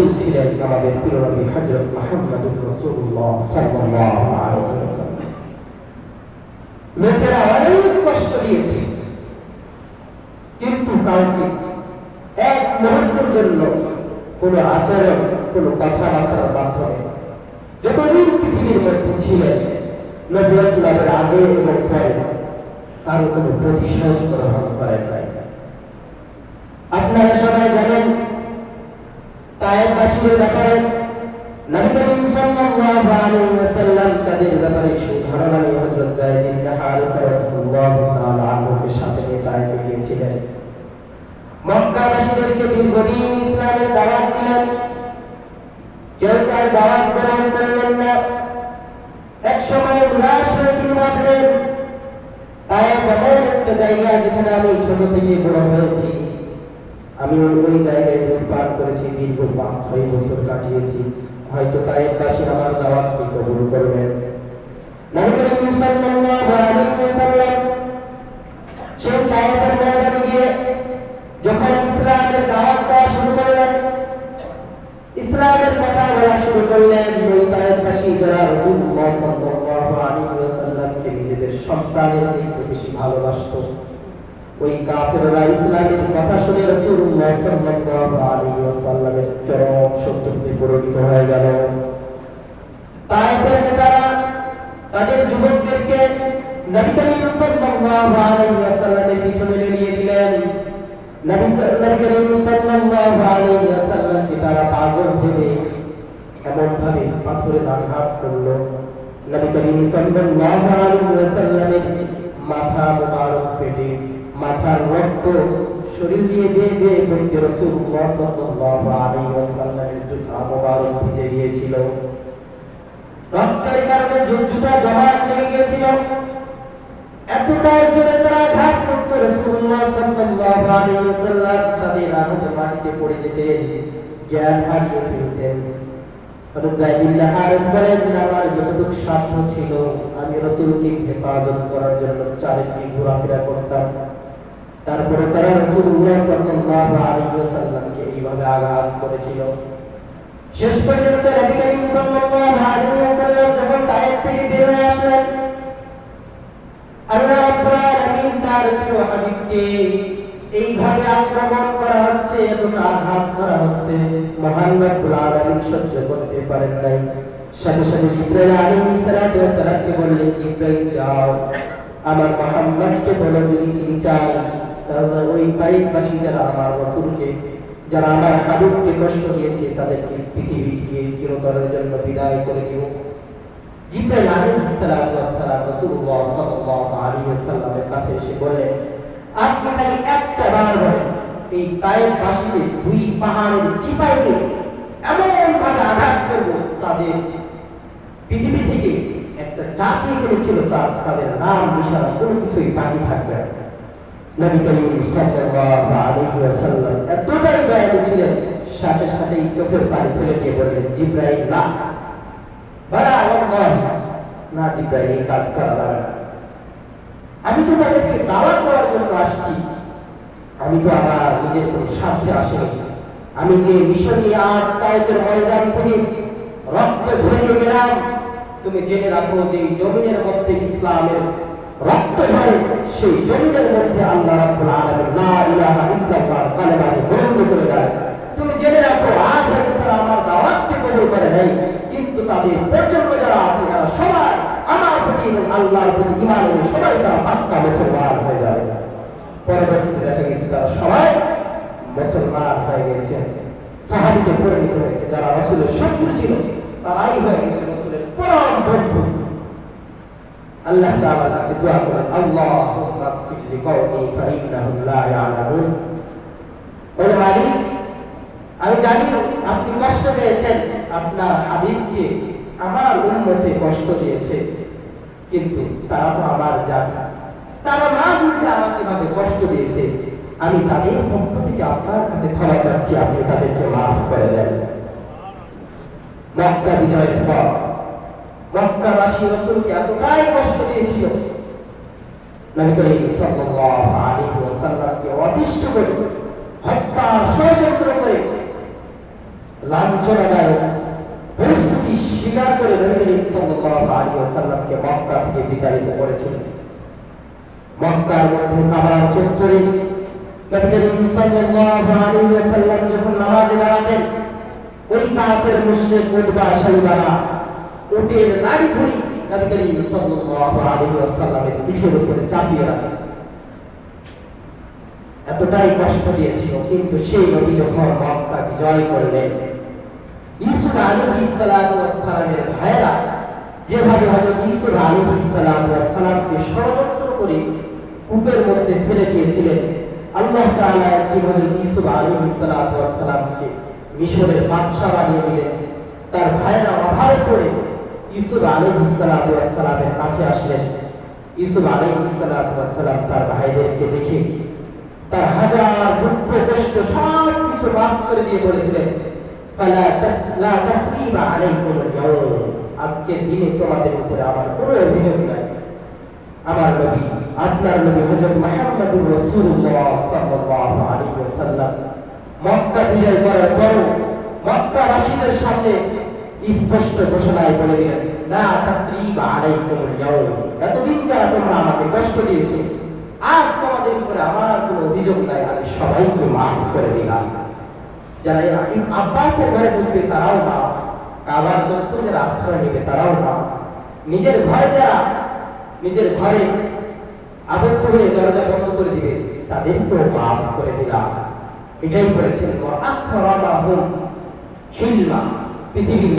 দায়িত্বশীল ছিলেন আমাদের প্রিয় নবী হযরত মুহাম্মদুর রাসূলুল্লাহ সাল্লাল্লাহু আলাইহি ওয়াসাল্লাম। লোকেরা অনেক কষ্ট দিয়েছে, কিন্তু কাউকে এক মুহূর্তের জন্য কোন আচরণ, কোন কথাবার্তার মাধ্যমে যতদিন পৃথিবীর মধ্যে ছিলেন নবুয়ত লাভের আগে এবং পরে কারো কোনো প্রতিশোধ গ্রহণ করেন নাই। আপনারা সবাই জানেন তায়েফবাসীদের ব্যাপারে নবী করিম সাল্লাল্লাহু আলাইহি ওয়াসাল্লাম তাদের ব্যাপারে সুধারণা নিয়ে হযরত যায়েদ ইবনে হারিসা রাদিয়াল্লাহু তাআলা আনহুকে সাথে নিয়ে তায়েফে গিয়েছিলেন। মক্কাবাসীদেরকে দীর্ঘদিন ইসলামের দাওয়াত দিলেন, কেউ তার দাওয়াত গ্রহণ করলেন না। এক সময় উদাস হয়ে তিনি ভাবলেন, তায়েফ এমন একটা জায়গা যেখানে আমি ছোট থেকে বড় হয়েছি, আমি ওই জায়গায় দিন পার করেছি, দীর্ঘ 5-6 বছর কাটিয়েছি, হয়তো তায়েফবাসী আমার দাওয়াতকে কবুল করবেন। নবী করিম সাল্লাল্লাহু আলাইহি ওয়াসাল্লাম সেই তায়েফের ময়দানে গিয়ে যখন ইসলামের দাওয়াত দেওয়া শুরু করলেন, ইসলামের কথা বলা শুরু করলেন, ওই তায়েফবাসী যারা রাসূলুল্লাহ সাল্লাল্লাহু আলাইহি ওয়াসাল্লামকে নিজেদের সন্তানের চেয়ে বেশি ভালোবাসত, ওই কাফেররা ইসলামের কথা শুনে রাসূলুল্লাহ সাল্লাল্লাহু আলাইহি ওয়াসাল্লামের চরম শত্রুতে পরিণত হয়ে গেল। তায়েফের নেতারা তাদের যুবকদেরকে নবী করিম সাল্লাল্লাহু আলাইহি ওয়াসাল্লামের পিছনে জড়িয়ে দিলেন। নবী করিম সাল্লাল্লাহু আলাইহি ওয়াসাল্লামকে তারা পাগল ভেবে এমন ভাবে পাথরে আঘাত করলো, নবী করিম সাল্লাল্লাহু আলাইহি ওয়াসাল্লামের মাথা মোবারক ফেটে মাথার রক্ত শরীর দিয়ে বেয়ে বেয়ে পড়তে রাসূলুল্লাহ সাল্লাল্লাহু আলাইহি ওয়াসাল্লামের জুতা মোবারক ভিজে গিয়েছিল। রক্তের কারণে জুতা জমাট লেগে গিয়েছিল। এতটাই জোরে তারা আঘাত করত, রাসূলুল্লাহ সাল্লাল্লাহু আলাইহি ওয়াসাল্লাম তাদের আঘাতে মাটিতে পড়ে যেতেন, জ্ঞান হারিয়ে ফেলতেন। হযরত যায়েদ ইবনে হারিস বলেন, আমার যতটুকু সাধ্য ছিল আমি রাসূলকে হেফাজত করার জন্য চারিদিকে ঘোরাফেরা করতাম, তারপরে তারা রাসূলুল্লাহ সাল্লাল্লাহু আলাইহি ওয়াসাল্লামকে এইভাবে আঘাত করেছিল। শেষ পর্যন্ত নবী করিম সাল্লাল্লাহু আলাইহি ওয়াসাল্লাম যখন তায়েফ থেকে বের হয়ে আসলেন, আল্লাহ রাব্বুল আলামিন তার প্রিয় হাবিবকে এইভাবে আক্রমণ করা হচ্ছে, এতটা আঘাত করা হচ্ছে, মহান রব্বুল আলামিন সহ্য করতে পারেন নাই। সাথে সাথে জিবরাইল আলাইহিস সালাতু ওয়াস সালামকে বললেন, জিবরাইল যাও আমার মুহাম্মদকে বলো যদি তিনি চান তাহলে ওই তায়েফবাসী যারা আমার রাসূলকে, যারা আমার হাবিবকে কষ্ট দিয়েছে তাদেরকে পৃথিবী থেকে চিরতরের জন্য বিদায় করে দিব। জিবরাইল আলাইহিস সালাতু ওয়াস সালাম রাসূলুল্লাহ সাল্লাল্লাহু আলাইহি ওয়াসাল্লামের কাছে এসে বললেন, আপনি খালি একটা বার বলেন এই তায়েফবাসীদের 2 পাহাড়ের চিপাইকে এমন ভাবে আঘাত করব তাদের পৃথিবী থেকে একটা জাতি করেছিল, তাদের নাম নিশানা কোনো কিছুই বাকি থাকবে না। নবী করিম সাল্লাল্লাহু আলাইহি ওয়াসাল্লাম এতটাই দয়ালু ছিলেন, সাথে সাথেই চোখের পানি ফেলে দিয়ে বললেন, জিবরাইল না, বারা আল্লাহ না, জিবরাইল এই কাজ করা যাবে না। আমি তো তাদেরকে দাওয়াত করার জন্য আসছি, আমি তো আমার নিজের কোনো স্বার্থে আসিনি। আমি যে মিশন নিয়ে আজ তায়েফের ময়দান থেকে রক্ত ঝরিয়ে গেলাম, তুমি জেনে রাখো যে এই জমিনের মধ্যে ইসলামের রক্ত ঝরে, সেই জমিনের মধ্যে আল্লাহ রাব্বুল আলামিন লা ইলাহা ইল্লাল্লাহ কালেমাকে বন্ধ করে দেয়। তুমি জেনে রাখো আজ হয়তো তারা আমার দাওয়াতকে কবুল করে নাই, কিন্তু তাদের প্রজন্ম যারা আছে তারা সবাই আমার প্রতি এবং আল্লাহর প্রতি ঈমান এনে সবাই তারা পাক্কা মুসলমান হয়ে যাবে। পরবর্তীতে দেখা গেছে তারা সবাই মুসলমান হয়ে গেছে, সাহাবীতে পরিণত হয়েছে। যারা রাসূলের শত্রু ছিল তারাই হয়ে গেছে রাসূলের পরম বন্ধু। আল্লাহ তাআলার কাছে দোয়া করেন, আল্লাহুম্মা গফির লিকাওমি ফাইন্নাহুম লা ইয়ালামুন। ওরে মালিক, আমি জানি আপনি কষ্ট পেয়েছেন, আপনার হাবিবকে আমার উম্মতে কষ্ট দিয়েছে, কিন্তু তারা তো আমার জাতি, তারা না বুঝে আমাকে ভাবে কষ্ট দিয়েছে, আমি তাদের পক্ষ থেকে আপনার কাছে ক্ষমা চাচ্ছি, আপনি তাদেরকে মাফ করে দেন। মক্কা বিজয়ের পর মক্কাবাসী রাসূলকে এতটাই কষ্ট দিয়েছিল, নবী করিম সাল্লাল্লাহু আলাইহি ওয়াসাল্লামকে অতিষ্ঠ করে হত্যার ষড়যন্ত্র করে লাঞ্ছনাদায়ক পরিস্থিতি স্বীকার করে নবী করিম সাল্লাল্লাহু আলাইহি ওয়াসাল্লামকে মক্কা থেকে বিতাড়িত করেছিলেন। মক্কার মধ্যে কাবার চত্বরে নবী করিম সাল্লাল্লাহু আলাইহি ওয়াসাল্লাম যখন নামাজে দাঁড়াতেন, ওই কাফের মুশরিক উতবা শাইবারা উটের নাড়ি ধরে নবী করিম সাল্লাল্লাহু আলাইহি ওয়াসাল্লামের পিঠের উপরে চাপিয়ে রাখেন। এতটাই কষ্ট দিয়েছিল, কিন্তু সেই নবী যখন মক্কা বিজয় করলেন, ইউসুফ আলাইহিস সালাতু ওয়াস সালামের ভাইরা যেভাবে হযরত ইউসুফ আলাইহিস সালাতু ওয়াস সালামকে ষড়যন্ত্র করে কূপের মধ্যে ফেলে দিয়েছিলেন, আল্লাহ তাআলা একদিন হযরত ইউসুফ আলাইহিস সালাতু ওয়াস সালামকে মিশরের বাদশা বানিয়ে দিলেন। তার ভাইরা অভাবে পড়ে ইউসুফ আলাইহিস সালাতু ওয়াস সালামের কাছে আসলেন। ইউসুফ আলাইহিস সালাতু ওয়াস সালাম তার ভাইদেরকে দেখে তার হাজার দুঃখ কষ্ট সব কিছু মাফ করে দিয়ে বলেছিলেন, ফালা লা তাসরিবা আলাইকুমুল ইয়াওম, আজকের দিনে তোমাদের উপরে আমার কোনো অভিযোগ নাই। আমার নবী, আপনার নবী হযরত মুহাম্মদুর রাসূলুল্লাহ সাল্লাল্লাহু আলাইহি ওয়াসাল্লাম মক্কা বিজয় করার পর মক্কাবাসীদের সামনে স্পষ্ট ঘোষণায় বলে দিলেন, লা তাসরিবা আলাইকুমুল ইয়াওম, এতদিন যারা তোমরা আমাকে কষ্ট দিয়েছে, আজ তোমাদের উপরে আমার কোনো অভিযোগ নাই, আমি সবাইকে মাফ করে দিলাম। যারা আব্বাসের ঘরে ঢুকবে তারাও না, কাবার চত্বরে যারা আশ্রয় নেবে তারাও না, নিজের ঘরে যারা নিজের ঘরে আবদ্ধ হয়ে দরজা বন্ধ করে দিবে তাদেরকেও মাফ করে দিলাম। এটাই করেছেন আকরামাহুম হিলমা, পৃথিবীর